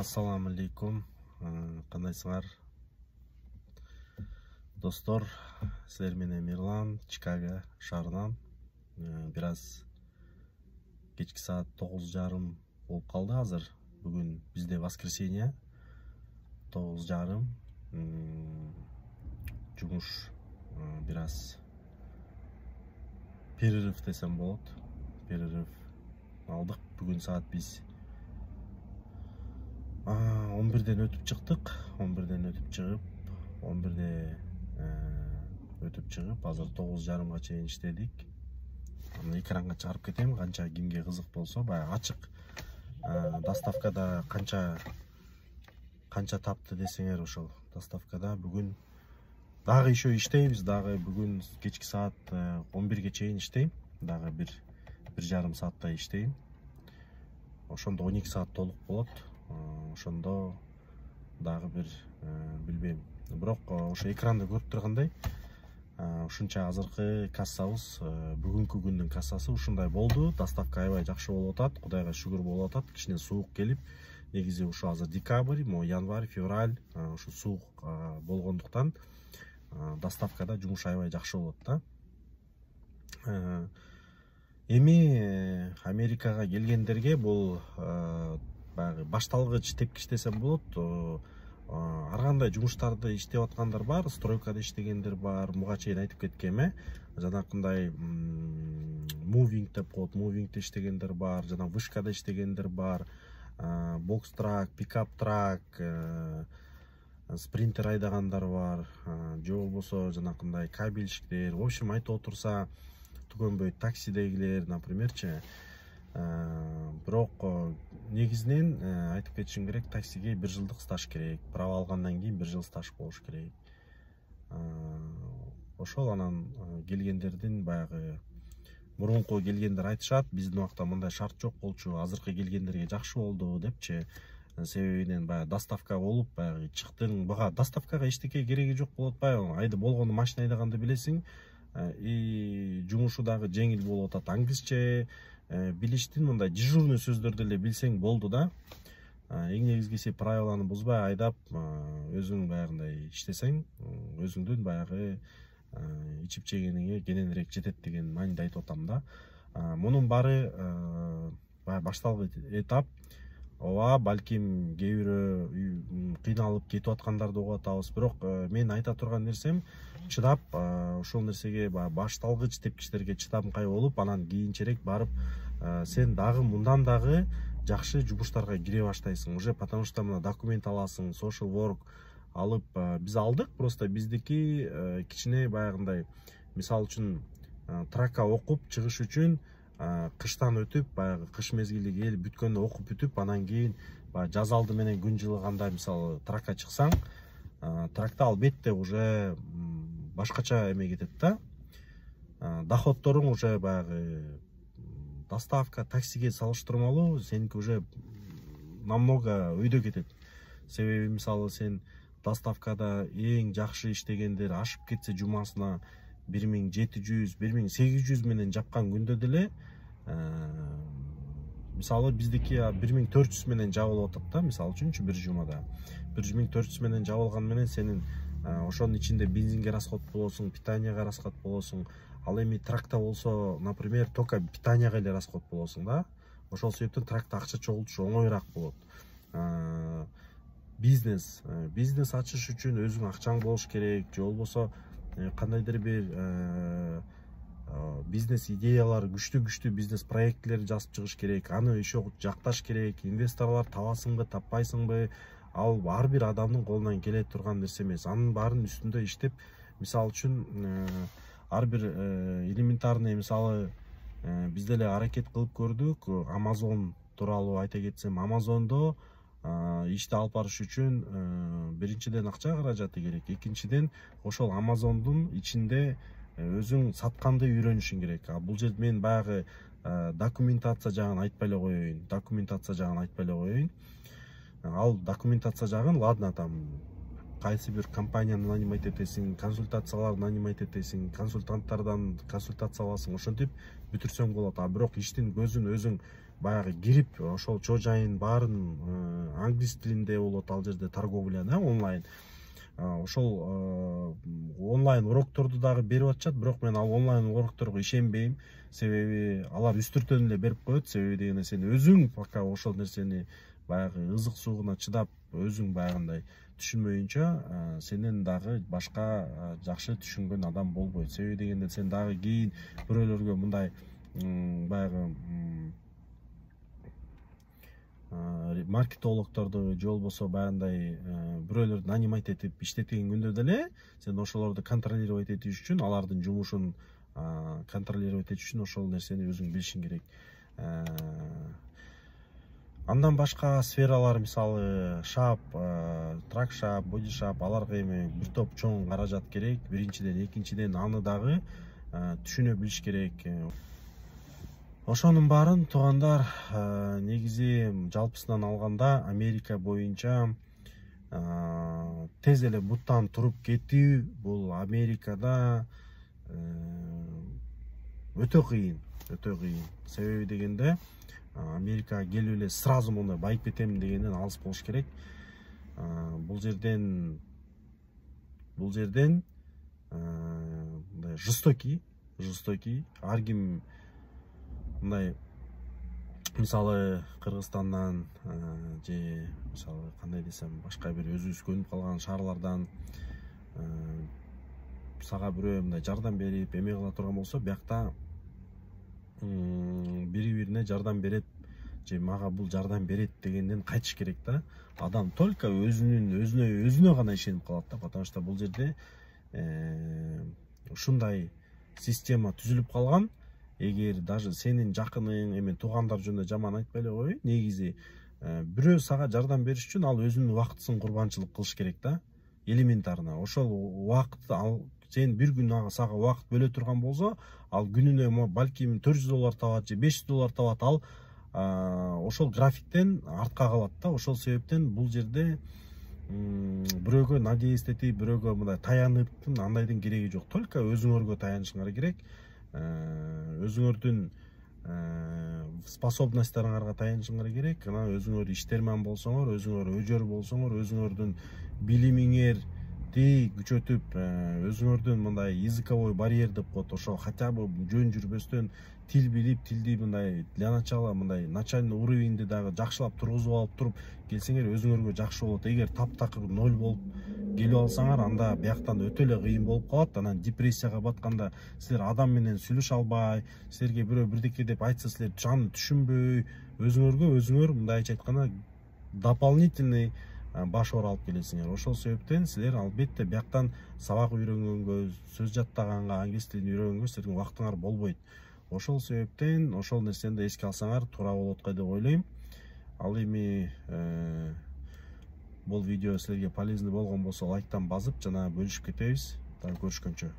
Ассаламу алейкум. Кандайсыңар? Достор, силер менен Мирлан, Чикаго шаарынан. Бир аз кечки саат 9:30 болуп калды азыр. Бүгүн бизде воскресенье. 9:30. Жумуш бир аз перерыв десем болот. Перерыв алдык. Бүгүн саат биз 11-ден өтүп чыктык. 11-ден өтүп чыгып, 11-де өтүп чыгып, азыр 9:30 чейин иштедик. Аны экранга чыгарып кетем, канча кимге кызык болсо, баягы ачык. Доставкада канча тапты десеңер, ошол доставкада бүгүн дагы еще иштейбиз, дагы бүгүн кечки саат 11-ге чейин иштейм. Дагы бир жарым сааттай иштейм. Ошондо 12 саат толук болот. Ошондо дагы бир билбейм. Бирок ошо экранда көрүп тургандай, ушунча азыркы кассабыз, бүгүнкү күндүн кассасы ушундай болду. Доставка аябай жакшы болуп атат, Кудайга шүгүр болуп атат. Кичине суук келип, негизи ушу азыр декабрь, январь, февраль, ушу суук болгондуктан доставкада жумуш аябай жакшы болот да. Эми Америкага келгендерге бул баягы башталгыч тепкич десем болот. Ар кандай жумуштарды иштеп аткандар бар, стройкада иштегендер бар. Буга чейин айтып кеткем, жанакындай мувинг деп коет, мувингде иштегендер бар, жана вышкада иштегендер бар, бокс-трак, пикап-трак, спринтер айдагандар бар, же болбосо жанакындай кабельщиктер. В общем, айтып отурса, түгөнбөй таксидегилер, напримерчи. Бирок негизинен айтып кетишим керек, таксиге 1 жылдык стаж керек. Право алгандан кийин 1 жыл стаж болуш керек. Ошол анан келгендердин баягы мурунку келгендер айтышат, биздин убакта мындай шарт жок болчу, азыркы келгендерге жакшы болду депчи. Себебинен баягы доставка болуп, баягы чыктың, буга доставкага эчтеке кереги жок болуп атпайбы? Айды болгону машина айдаганды билесиң, и жумушу дагы жеңил болуп атат. Англисче билиштин, мындай дежурный сөздөрдү эле билсең болду да. Эң негизгиси правиланы бузбай айдап, өзүң баягындай иштесең, өзүңдүн баягы ичип жегениңе кененирээк жетет деген мааниде айтып атам да. Мунун баары баягы башталгыч этап. Ооба, балким кээ бирөө кыйналып кетип аткандарды угуп атабыз, бирок мен айта турган нерсем, чыдап ошол нерсеге башталгыч тепкичтерге чыдамкай болуп, анан кийинчерээк барып сен дагы мындан дагы жакшы жумуштарга кире баштайсың уже, потому что мына документ аласың, social work алып, биз алдык, просто биздики кичине баягындай, мисалы үчүн трака окуп чыгыш үчүн кыштан өтүп, баягы кыш мезгили келип бүткөндө окуп бүтүп, анан кийин жаз алды менен күн жылыганда мисалы трака чыксаң, тракта албетте уже башкача эме кетет да. Доходторуң уже баягы доставка, таксиге салыштырмалуу сеники уже намного өйдө кетет. Себеби мисалы сен доставкада эң жакшы иштегендер ашып кетсе жумасына 1700, 1800 менен жапкан күндө деле, мисалы биздики 1400 менен жабылып атат да, мисалы үчүнчү бир жумада. 1400 менен жабылган менен сенин ошонун ичинде бензинге расход болосуң, питанияга расход болосуң. Ал эми тракта болсо, например, только питанияга эле расход болосуң да. Ошол себептен тракта акча чогултуш оңоюраак болот. Бизнес ачыш үчүн өзүң акчаң болуш керек, же болбосо кандайдыр бир бизнес идеялар, күчтүү бизнес проектлер жазып чыгыш керек. Аны еще жакташ керек. Инвесторлор табасыңбы, таппайсыңбы? Ал ар бир адамдын колунан келе турган нерсе эмес. Анын баарын үстүндө иштеп, мисалы үчүн ар бир элементарный, мисалы биз деле аракет кылып көрдүк. Amazon тууралуу айта кетсем, Amazon'до ишти алып барыш үчүн биринчиден акча каражаты керек, экинчиден ошол Amazon'дун ичинде өзүң сатканды үйрөнүшүң керек. Бул жерде мен баягы документация жагын айтпай эле коеюн. Ал документация жагын, ладно, там кайсы бир компанияны нанимать этесиң, консультацияларды нанимать этесиң, консультанттардан консультация аласың, ошентип бүтүрсөң болот. Бирок иштин көзүн өзүң баягы кирип, ошол чоо жайын баарын англис тилинде болот ал жерде торговля, да, онлайн. Ошол онлайн урокторду дагы берип атышат, бирок мен ал онлайн урокторго ишенбейм. Себеби алар үстүртөн эле берип коет. Себеби дегенде сен өзүң пока ошол нерсени баягы ызык суугуна чыдап, өзүң баягындай түшүнмөйүнчө, сенен дагы башка жакшы түшүнгөн адам болбойт. Себеби дегенде сен дагы кийин бирөөлөргө мындай баягы маркетологторду же болбосо баягындай бирөөлөрдү нанимать этип иштеткен күндө деле сен ошолорду контролировать этиш үчүн, алардын жумушун контролировать этиш үчүн ошол нерсени өзүң билишиң керек. Андан башка сфералар, мисалы шап, трак шап, боди шап, аларга эми бир топ чоң каражат керек. Биринчиден, экинчиден аны дагы түшүнө билиш керек. Ошонун баарын туугандар, негизи жалпысынан алганда Америка боюнча тез эле буттан туруп кетүү бул Америкада өтө кыйын. Себеби дегенде Америкага келип эле сразу мондай байып кетем дегенден алыс болуш керек. Бул жерден мындай жестокий. Ар ким мындай, мисалы Кыргызстандан же мисалы кандай десем, башка бир өзүбүз көнүп калган шаарлардан сага бирөө мындай жардам берип эме кыла турган болсо, биякта бири-бирине жардам берет же мага бул жардам берет дегенден кайтыш керек да. Адам только өзүнө гана ишенип калат да, потому что бул жерде ушундай система түзүлүп калган. Эгер даже сенин жакының, эми туугандар жөнүндө жаман айтпай эле коеюн, негизи бирөө сага жардам бериш үчүн ал өзүнүн убактысын курбанчылык кылыш керек да, элементарно. Ошол убакыт, ал сен бир күн сага убакыт бөлө турган болсо, ал күнүнө балким $400 табат же $500 табат, ал ошол графиктен артка калат да. Ошол себептен бул жерде бирөөгө надеяться этип, бирөөгө мындай таянып, андайдын кереги жок. Только өзүңөргө таянышыңар керек. Өзүңөрдүн способностьтарыңарга таянышыңар керек. Өзүңөр иштерман болсоңор, өзүңөр өжөр болсоңор, өзүңөрдүн билимиңерди күчөтүп, өзүңөрдүн мындай языковой барьер деп коет, ошо хотя бы жөн жүрбөстөн тил билип, тилди мындай для начала мындай начальный уровеньди дагы жакшылап тургузуп алып туруп келсеңер, өзүңөргө жакшы болот. Эгер таптакыр 0 болуп келип алсаңар, анда бияктан өтө эле кыйын болуп калат. Анан депрессияга батканда силер адам менен сүйлөшө албай, силерге бирөө бирдеке деп айтса силер аны түшүнбөй, өзүңөр мындайча айтканда дополнительный баш оор алып келесиңер. Ошол себептен силер албетте бияктан сабак үйрөнгөнгө, сөз жаттаганга, англис тилин үйрөнгөнгө силердин убактыңар болбойт. Ошол себептен ошол нерсени да эске алсаңар туура болот го деп ойлойм. Ал эми бул видео силерге полезный болгон болсо лайктан басып жана бөлүшүп кетебиз. Дагы көрүшкөнчө.